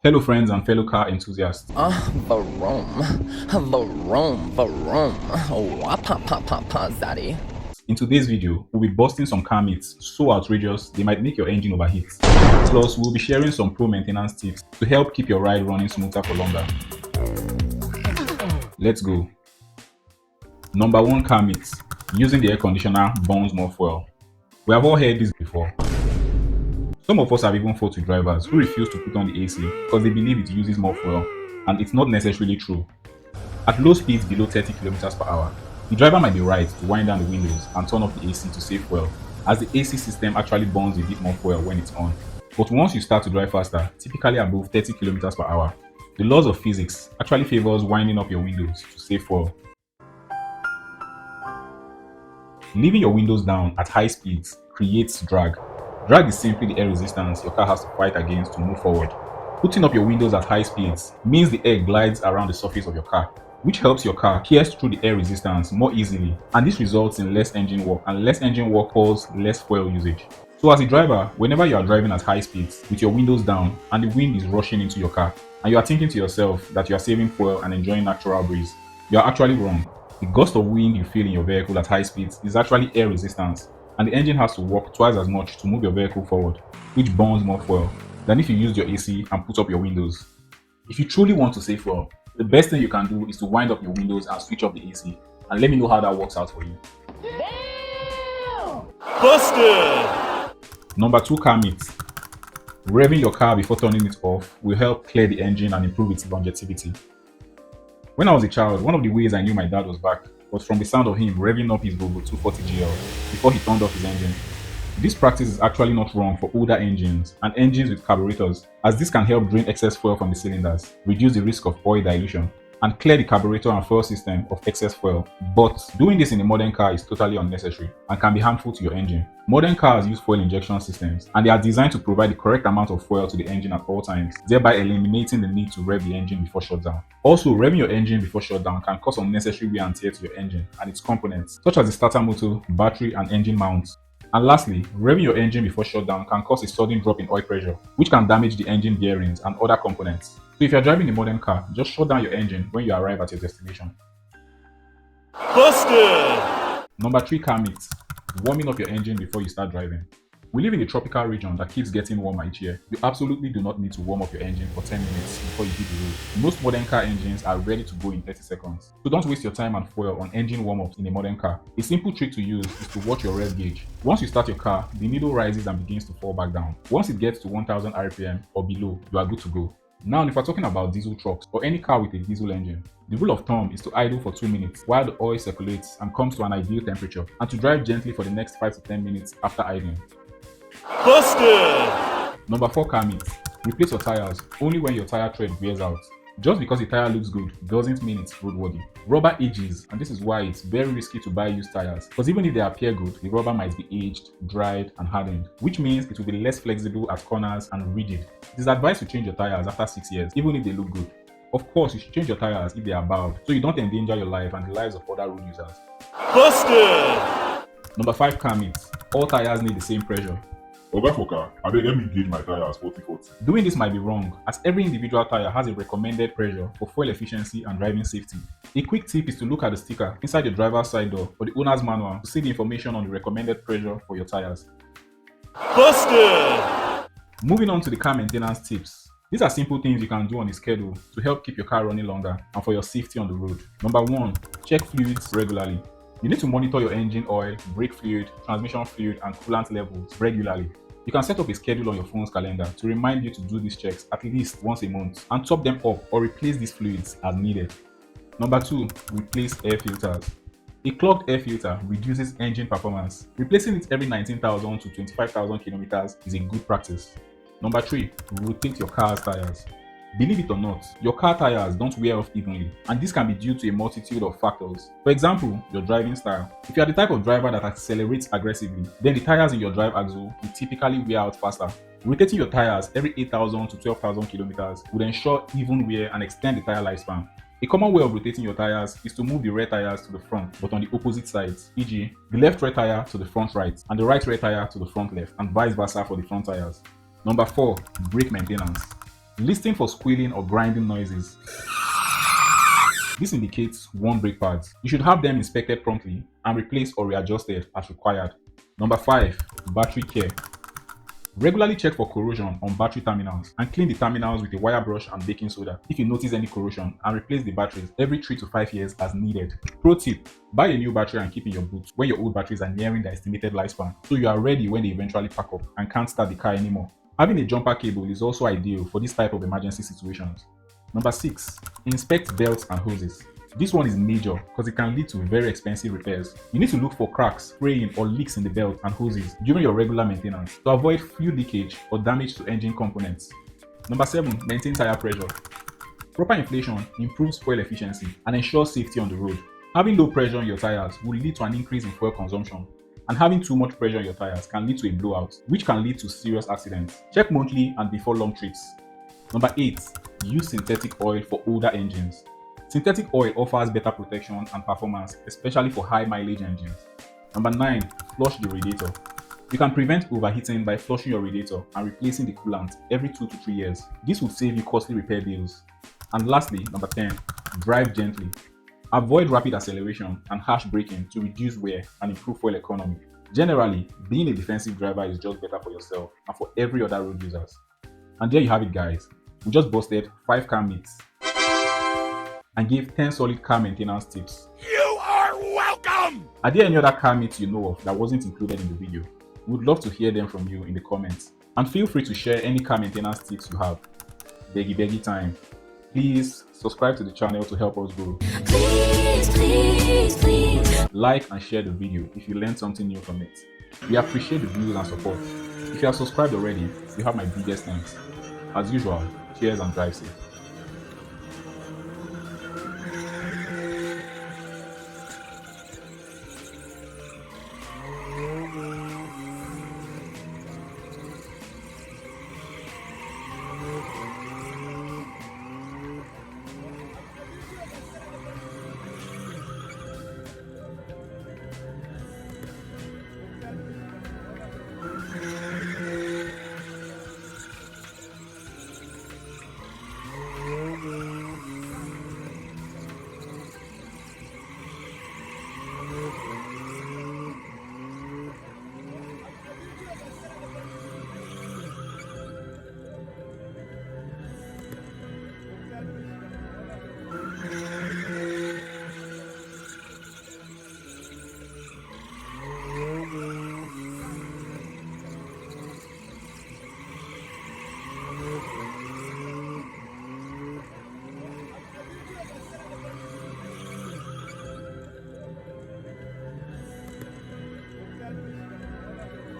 Hello, friends and fellow car enthusiasts. Vroom, vroom, vroom. Zaddy. In today's video, we'll be busting some car myths so outrageous they might make your engine overheat. Plus, we'll be sharing some pro maintenance tips to help keep your ride running smoother for longer. Let's go. Number 1 car myth: using the air conditioner burns more fuel. We have all heard this before. Some of us have even fought with drivers who refuse to put on the AC because they believe it uses more fuel, and it's not necessarily true. At low speeds below 30 kilometers per hour, the driver might be right to wind down the windows and turn off the AC to save fuel, as the AC system actually burns a bit more fuel when it's on. But once you start to drive faster, typically above 30 kilometers per hour, the laws of physics actually favors winding up your windows to save fuel. Leaving your windows down at high speeds creates drag. Drag is simply the air resistance your car has to fight against to move forward. Putting up your windows at high speeds means the air glides around the surface of your car, which helps your car pierce through the air resistance more easily, and this results in less engine work, and less engine work causes less fuel usage. So as a driver, whenever you are driving at high speeds with your windows down and the wind is rushing into your car, and you are thinking to yourself that you are saving fuel and enjoying natural breeze, you are actually wrong. The gust of wind you feel in your vehicle at high speeds is actually air resistance, and the engine has to work twice as much to move your vehicle forward, which burns more fuel than if you used your AC and put up your windows. If you truly want to save fuel, the best thing you can do is to wind up your windows and switch off the AC, and let me know how that works out for you. Busted! Number 2 car myth: revving your car before turning it off will help clear the engine and improve its longevity. When I was a child, one of the ways I knew my dad was back was from the sound of him revving up his Volvo 240GL before he turned off his engine. This practice is actually not wrong for older engines and engines with carburetors, as this can help drain excess fuel from the cylinders, reduce the risk of oil dilution, and clear the carburetor and fuel system of excess fuel. But doing this in a modern car is totally unnecessary and can be harmful to your engine. Modern cars use fuel injection systems, and they are designed to provide the correct amount of fuel to the engine at all times, thereby eliminating the need to rev the engine before shutdown. Also, revving your engine before shutdown can cause unnecessary wear and tear to your engine and its components, such as the starter motor, battery, and engine mounts. And lastly, revving your engine before shutdown can cause a sudden drop in oil pressure, which can damage the engine bearings and other components. So if you're driving a modern car, just shut down your engine when you arrive at your destination. Busted! Number 3 car myth: warming up your engine before you start driving. We live in a tropical region that keeps getting warmer each year. You absolutely do not need to warm up your engine for 10 minutes before you hit the road. Most modern car engines are ready to go in 30 seconds. So don't waste your time and fuel on engine warm-ups in a modern car. A simple trick to use is to watch your rev gauge. Once you start your car, the needle rises and begins to fall back down. Once it gets to 1000 RPM or below, you are good to go. Now, if we're talking about diesel trucks or any car with a diesel engine, the rule of thumb is to idle for 2 minutes while the oil circulates and comes to an ideal temperature, and to drive gently for the next 5 to 10 minutes after idling. Busted! Number 4 car myth: replace your tires only when your tire tread wears out. Just because a tire looks good doesn't mean it's roadworthy. Rubber ages, and this is why it's very risky to buy used tires, because even if they appear good, the rubber might be aged, dried, and hardened, which means it will be less flexible at corners and rigid. It is advised to change your tires after 6 years, even if they look good. Of course, you should change your tires if they are bald, so you don't endanger your life and the lives of other road users. Busted! Number 5 car myth: all tires need the same pressure. Oga for car, abeg let me gauge my tire as 40/40. Doing this might be wrong, as every individual tire has a recommended pressure for fuel efficiency and driving safety. A quick tip is to look at the sticker inside your driver's side door or the owner's manual to see the information on the recommended pressure for your tires. Busted! Moving on to the car maintenance tips. These are simple things you can do on a schedule to help keep your car running longer and for your safety on the road. Number 1, check fluids regularly. You need to monitor your engine oil, brake fluid, transmission fluid, and coolant levels regularly. You can set up a schedule on your phone's calendar to remind you to do these checks at least once a month and top them up or replace these fluids as needed. Number 2, replace air filters. A clogged air filter reduces engine performance. Replacing it every 19,000 to 25,000 kilometers is a good practice. Number 3, rotate your car's tires. Believe it or not, your car tires don't wear off evenly, and this can be due to a multitude of factors. For example, your driving style. If you are the type of driver that accelerates aggressively, then the tires in your drive axle will typically wear out faster. Rotating your tires every 8,000 to 12,000 kilometers would ensure even wear and extend the tire lifespan. A common way of rotating your tires is to move the rear tires to the front, but on the opposite sides, e.g., the left rear tire to the front right, and the right rear tire to the front left, and vice versa for the front tires. Number 4, brake maintenance. Listening for squealing or grinding noises. This indicates worn brake pads. You should have them inspected promptly and replaced or readjusted as required. Number 5. Battery care. Regularly check for corrosion on battery terminals and clean the terminals with a wire brush and baking soda if you notice any corrosion, and replace the batteries every 3 to 5 years as needed. Pro tip: buy a new battery and keep in your boot when your old batteries are nearing their estimated lifespan, so you are ready when they eventually pack up and can't start the car anymore. Having a jumper cable is also ideal for this type of emergency situations. Number 6. Inspect belts and hoses. This one is major because it can lead to very expensive repairs. You need to look for cracks, fraying, or leaks in the belt and hoses during your regular maintenance to avoid fuel leakage or damage to engine components. Number 7. Maintain tire pressure. Proper inflation improves fuel efficiency and ensures safety on the road. Having low pressure on your tires will lead to an increase in fuel consumption, and having too much pressure on your tires can lead to a blowout, which can lead to serious accidents. Check monthly and before long trips. Number 8. Use synthetic oil for older engines. Synthetic oil offers better protection and performance, especially for high mileage engines. Number 9. Flush the radiator. You can prevent overheating by flushing your radiator and replacing the coolant every 2 to 3 years. This will save you costly repair bills. And lastly, number 10. Drive gently. Avoid rapid acceleration and harsh braking to reduce wear and improve fuel economy. Generally, being a defensive driver is just better for yourself and for every other road users. And there you have it, guys. We just busted 5 car myths and gave 10 solid car maintenance tips. You are welcome! Are there any other car myths you know of that wasn't included in the video? We would love to hear them from you in the comments. And feel free to share any car maintenance tips you have. Beggy time. Please subscribe to the channel to help us grow. Please. Like and share the video if you learned something new from it. We appreciate the views and support. If you have subscribed already, you have my biggest thanks. As usual, cheers and drive safe.